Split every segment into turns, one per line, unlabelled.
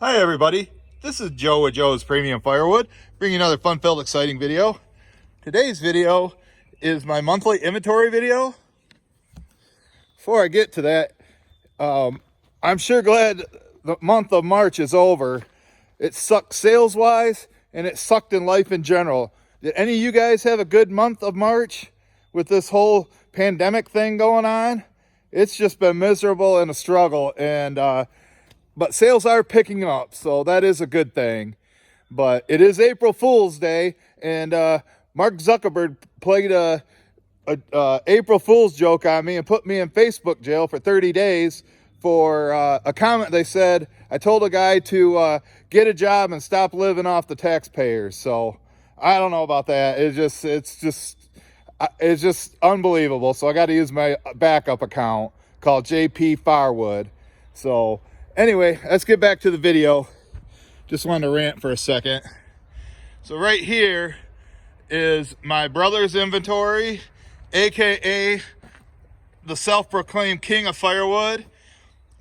Hi everybody, this is Joe with Joe's Premium Firewood, bringing another fun-filled, exciting video. Today's video is my monthly inventory video. Before I get to that, I'm sure glad the month of March is over. It sucked sales-wise, and it sucked in life in general. Did any of you guys have a good month of March with this whole pandemic thing going on? It's just been miserable and a struggle, and but sales are picking up, so that is a good thing. But it is April Fool's Day, and Mark Zuckerberg played a April Fool's joke on me and put me in Facebook jail for 30 days for a comment they said. I told a guy to get a job and stop living off the taxpayers. So I don't know about that. It's just unbelievable. So I got to use my backup account called JP Firewood. So anyway, let's get back to the video. Just wanted to rant for a second. So right here is my brother's inventory, aka the self-proclaimed king of firewood,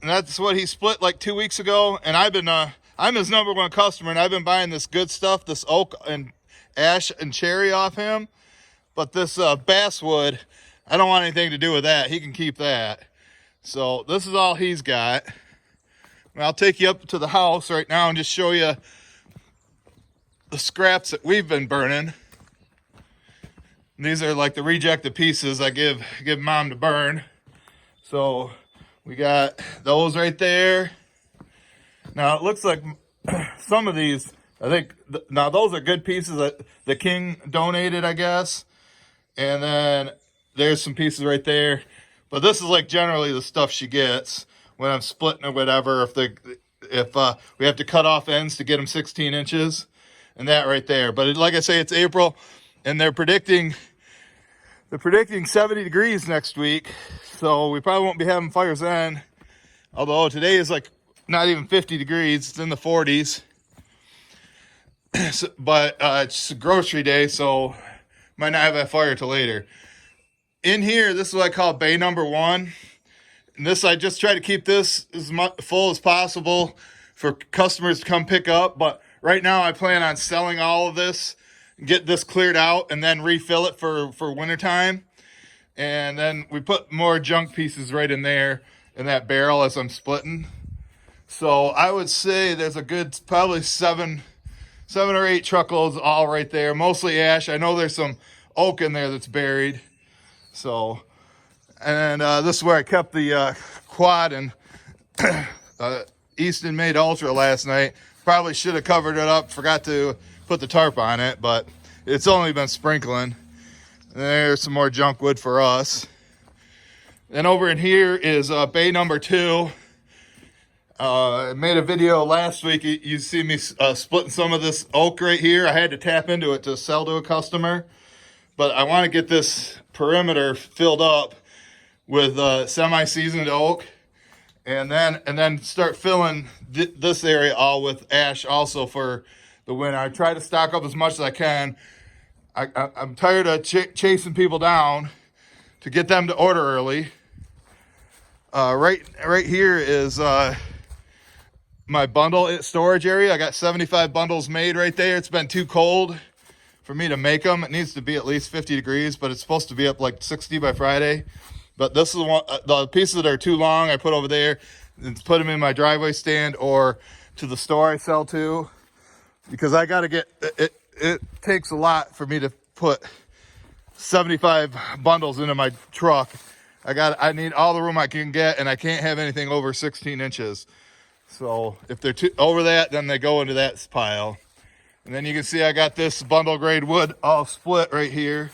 and that's what he split like 2 weeks ago. And I'm his number one customer, and I've been buying this good stuff, this oak and ash and cherry off him. But this basswood, I don't want anything to do with that. He can keep that. So this is all he's got. I'll take you up to the house right now and just show you the scraps that we've been burning. And these are like the rejected pieces I give mom to burn. So we got those right there. Now it looks like some of these, I think, now those are good pieces that the king donated, I guess. And then there's some pieces right there. But this is like generally the stuff she gets when I'm splitting or whatever. If we have to cut off ends to get them 16 inches, and that right there. But like I say, it's April, and they're predicting 70 degrees next week, so we probably won't be having fires then. Although today is like not even 50 degrees; it's in the 40s. But it's a grocery day, so might not have that fire till later. In here, this is what I call bay number one. And this, I just try to keep this as full as possible for customers to come pick up. But right now I plan on selling all of this, get this cleared out, and then refill it for wintertime. And then we put more junk pieces right in there in that barrel as I'm splitting. So I would say there's a good probably seven or eight truckloads all right there. Mostly ash. I know there's some oak in there that's buried. So, and this is where I kept the quad and Easton made Ultra last night. Probably should have covered it up. Forgot to put the tarp on it, but it's only been sprinkling. And there's some more junk wood for us. Then over in here is bay number two. I made a video last week. You see me splitting some of this oak right here. I had to tap into it to sell to a customer, but I want to get this perimeter filled up with semi-seasoned oak, and then start filling this area all with ash also for the winter. I try to stock up as much as I can. I'm tired of chasing people down to get them to order early. Right here is my bundle storage area. I got 75 bundles made right there. It's been too cold for me to make them. It needs to be at least 50 degrees, but it's supposed to be up like 60 by Friday. But this is the pieces that are too long, I put over there and put them in my driveway stand or to the store I sell to, because I got to get it. It takes a lot for me to put 75 bundles into my truck. I need all the room I can get, and I can't have anything over 16 inches. So if they're over that, then they go into that pile. And then you can see I got this bundle grade wood all split right here,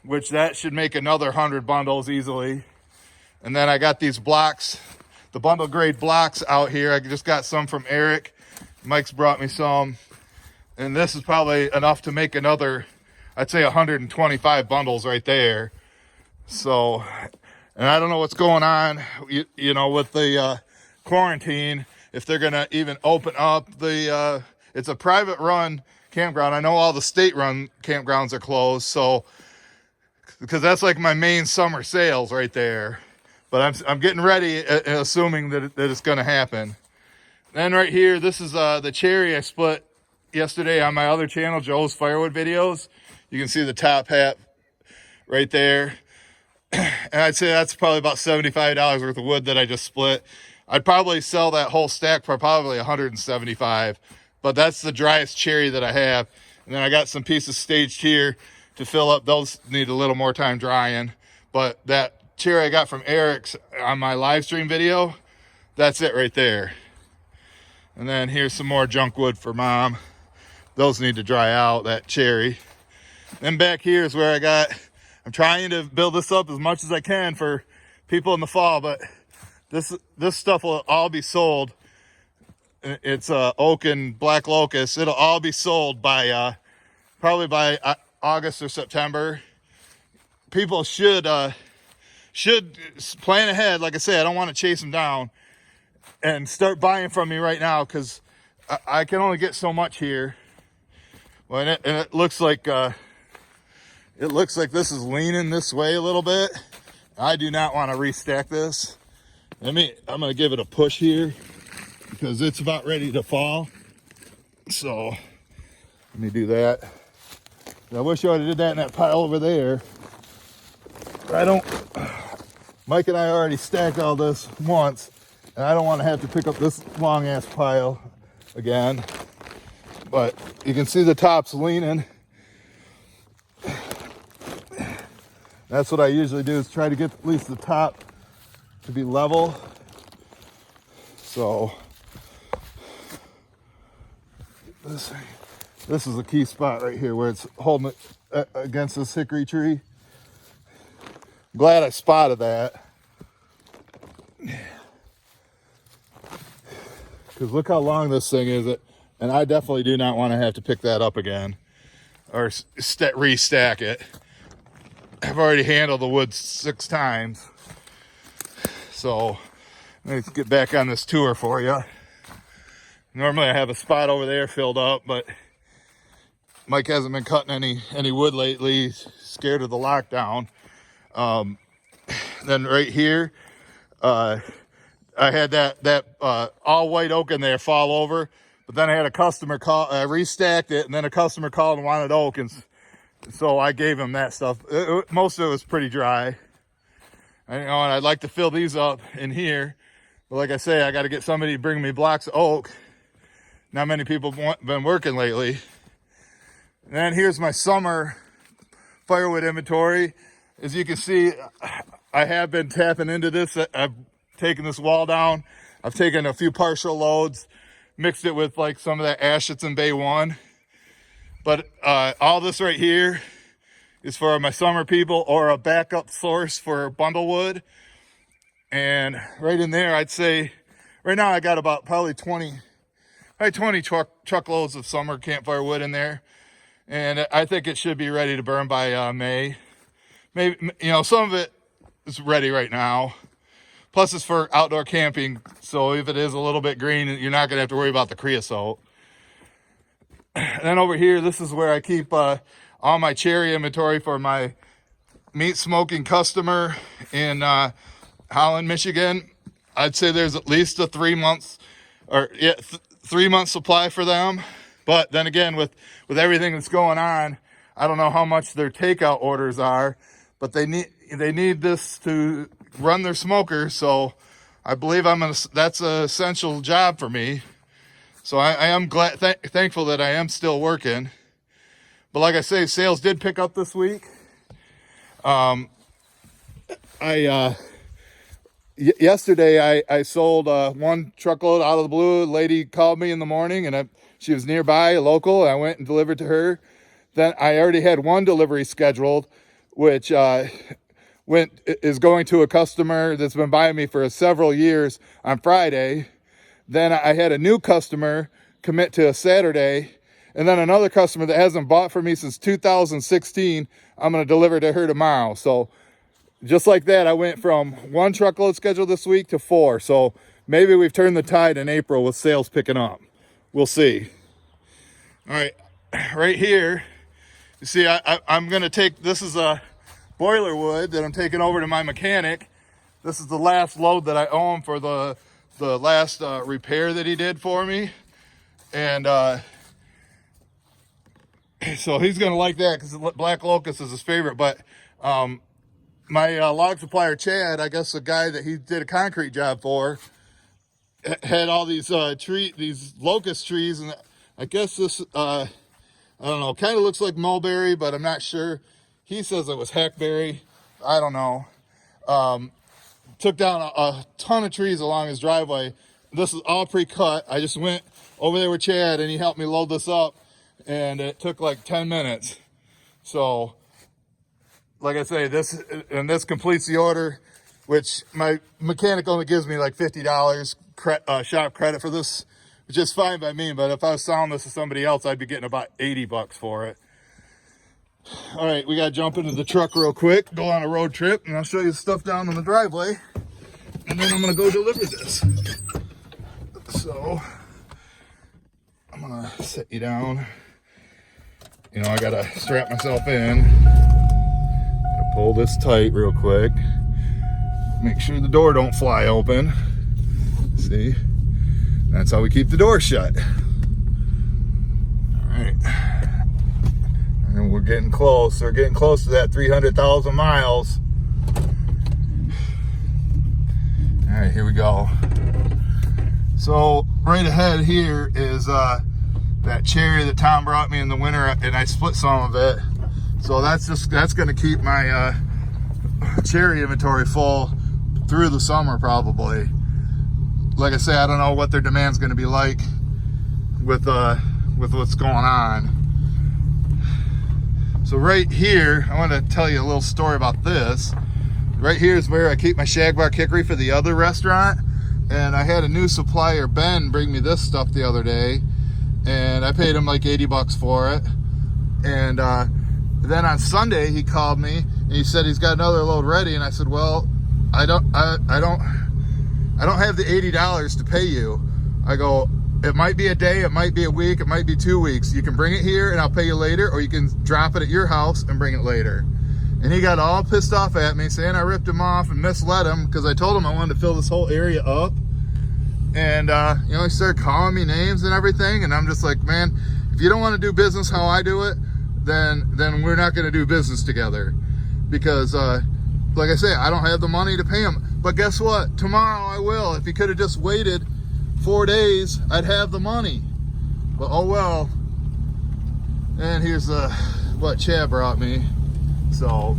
which that should make another 100 bundles easily. And then I got these blocks, the bundle grade blocks out here. I just got some from Eric. Mike's brought me some. And this is probably enough to make another, I'd say 125 bundles right there. So, and I don't know what's going on, you know, with the quarantine, if they're going to even open up the, it's a private run campground. I know all the state run campgrounds are closed. So, because that's like my main summer sales right there. But I'm getting ready, assuming that it's going to happen. Then right here, this is the cherry I split yesterday on my other channel, Joe's Firewood videos. You can see the top hat right there. And I'd say that's probably about $75 worth of wood that I just split. I'd probably sell that whole stack for probably $175, but that's the driest cherry that I have. And then I got some pieces staged here to fill up. Those need a little more time drying, but that cherry I got from Eric's on my live stream video, that's it right there. And then here's some more junk wood for Mom. Those need to dry out, that cherry. Then back here is where I'm trying to build this up as much as I can for people in the fall, but this stuff will all be sold. It's oak and black locust. It'll all be sold by probably by August or September. People should plan ahead. Like I said, I don't want to chase them down, and start buying from me right now, because I can only get so much here. Well, and it looks like this is leaning this way a little bit. I do not want to restack this. I'm going to give it a push here because it's about ready to fall. So let me do that. I wish I would have did that in that pile over there. Mike and I already stacked all this once, and I don't want to have to pick up this long ass pile again. But you can see the top's leaning. That's what I usually do, is try to get at least the top to be level. So this is a key spot right here where it's holding it against this hickory tree. I'm glad I spotted that. Because look how long this thing is, and I definitely do not want to have to pick that up again or restack it. I've already handled the wood 6 times. So let's get back on this tour for you. Normally I have a spot over there filled up, but Mike hasn't been cutting any wood lately. He's scared of the lockdown. Then right here, I had that all white oak in there fall over, but then I had a customer call. I restacked it, and then a customer called and wanted oak, and so I gave him that stuff. Most of it was pretty dry. And I'd like to fill these up in here, but like I say, I got to get somebody to bring me blocks of oak. Not many people have been working lately. And then here's my summer firewood inventory. As you can see, I have been tapping into this. I've taken this wall down. I've taken a few partial loads, mixed it with like some of that Ashton Bay 1. But all this right here is for my summer people, or a backup source for bundle wood. And right in there, I'd say right now I got about probably 20 truckloads of summer campfire wood in there. And I think it should be ready to burn by May. Maybe, some of it is ready right now. Plus it's for outdoor camping. So if it is a little bit green, you're not going to have to worry about the creosote. And then over here, this is where I keep all my cherry inventory for my meat smoking customer in Holland, Michigan. I'd say there's at least a 3 months or 3 month supply for them. But then again, with everything that's going on, I don't know how much their takeout orders are, but they need this to run their smoker. So I believe that's an essential job for me. So I am thankful that I am still working. But like I say, sales did pick up this week. Yesterday I sold 1 truckload out of the blue. A lady called me in the morning, and she was nearby, a local, and I went and delivered to her. Then I already had 1 delivery scheduled, which is going to a customer that's been buying me for several years on Friday. Then I had a new customer commit to a Saturday, and then another customer that hasn't bought from me since 2016, I'm going to deliver to her tomorrow. So just like that, I went from 1 truckload scheduled this week to 4. So maybe we've turned the tide in April with sales picking up. We'll see. All right, right here, you see, I'm going to take, this is a boiler wood that I'm taking over to my mechanic. This is the last load that I own for the the last repair that he did for me. And so he's gonna like that because black locust is his favorite. But my log supplier Chad, I guess the guy that he did a concrete job for, had all these these locust trees, and I guess this I don't know, kind of looks like mulberry, but I'm not sure. He says it was hackberry. I don't know. Took down a ton of trees along his driveway. This is all pre-cut. I just went over there with Chad and he helped me load this up, and it took like 10 minutes. So like I say, this completes the order, which my mechanic only gives me like $50 shop credit for this, which is fine by me. But if I was selling this to somebody else, I'd be getting about 80 bucks for it. All right, we got to jump into the truck real quick, go on a road trip, and I'll show you the stuff down in the driveway. And then I'm going to go deliver this. So I'm going to set you down. You know, I got to strap myself in. Gotta pull this tight real quick. Make sure the door don't fly open. See? That's how we keep the door shut. All right. And we're getting close. We're getting close to that 300,000 miles. All right, here we go. So right ahead here is that cherry that Tom brought me in the winter, and I split some of it. So that's going to keep my cherry inventory full through the summer probably. Like I say, I don't know what their demand's going to be like with what's going on. So right here, I want to tell you a little story about this. Right here is where I keep my shagbark hickory for the other restaurant. And I had a new supplier, Ben, bring me this stuff the other day. And I paid him like 80 bucks for it. And then on Sunday, he called me and he said he's got another load ready. And I said, well, I don't have the $80 to pay you. I go, it might be a day, it might be a week, it might be 2 weeks. You can bring it here and I'll pay you later, or you can drop it at your house and bring it later. And he got all pissed off at me, saying I ripped him off and misled him because I told him I wanted to fill this whole area up. And you know, he started calling me names and everything, and I'm just like, man, if you don't want to do business how I do it, then we're not going to do business together. Because like I say, I don't have the money to pay him. But guess what? Tomorrow I will. If he could have just waited 4 days, I'd have the money. But oh well. And here's what Chad brought me. So,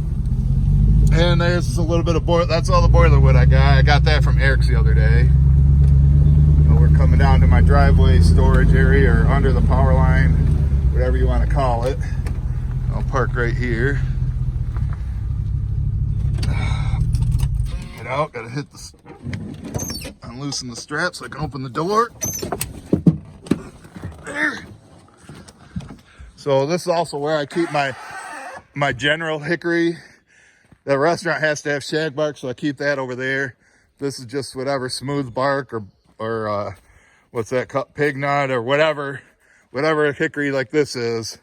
and there's a little bit of that's all the boiler wood I got. I got that from Eric's the other day. So we're coming down to my driveway storage area, or under the power line, whatever you want to call it. I'll park right here. Get out, gotta hit the, unloosen the strap so I can open the door. There. So this is also where I keep my general hickory. The restaurant has to have shagbark, so I keep that over there. This is just whatever smooth bark or what's that, pig nut or whatever hickory like this is.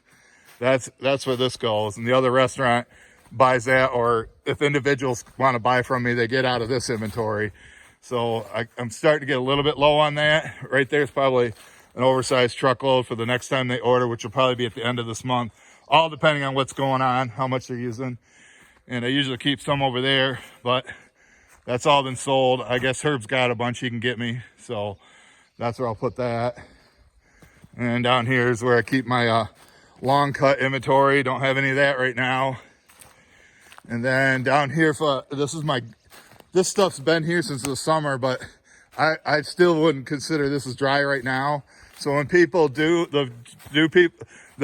That's where this goes. And the other restaurant buys that, or if individuals want to buy from me, they get out of this inventory. So I'm starting to get a little bit low on that. Right there's probably an oversized truckload for the next time they order, which will probably be at the end of this month, all depending on what's going on, how much they're using. And I usually keep some over there, but that's all been sold. I guess Herb's got a bunch he can get me, so that's where I'll put that. And down here is where I keep my long cut inventory. Don't have any of that right now. And then down here, this stuff's been here since the summer, but I still wouldn't consider this as dry right now. So when people the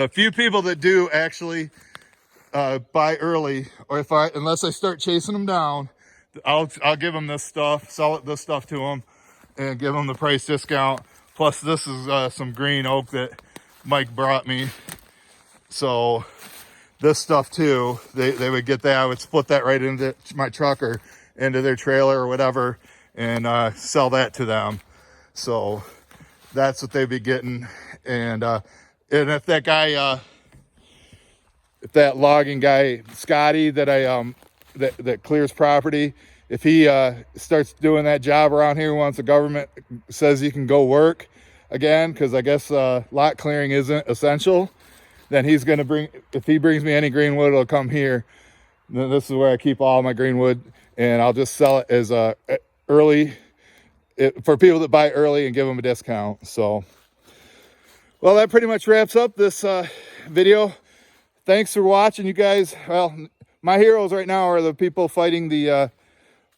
few people that do actually buy early, or unless I start chasing them down, I'll give them this stuff, this stuff to them, and give them the price discount. Plus this is some green oak that Mike brought me. So this stuff too, they would get that. I would split that right into my truck or into their trailer or whatever, and sell that to them. So that's what they'd be getting. And if that guy, if that logging guy Scotty that that clears property, if he starts doing that job around here once the government says he can go work again, because I guess lot clearing isn't essential, then he's going to bring, if he brings me any green wood, it'll come here. Then this is where I keep all my green wood, and I'll just sell it as early for people that buy early and give them a discount. So, well, that pretty much wraps up this video. Thanks for watching, you guys. Well, my heroes right now are the people fighting the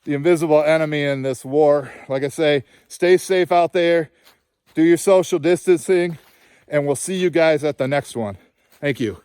invisible enemy in this war. Like I say, stay safe out there, do your social distancing, and we'll see you guys at the next one. Thank you.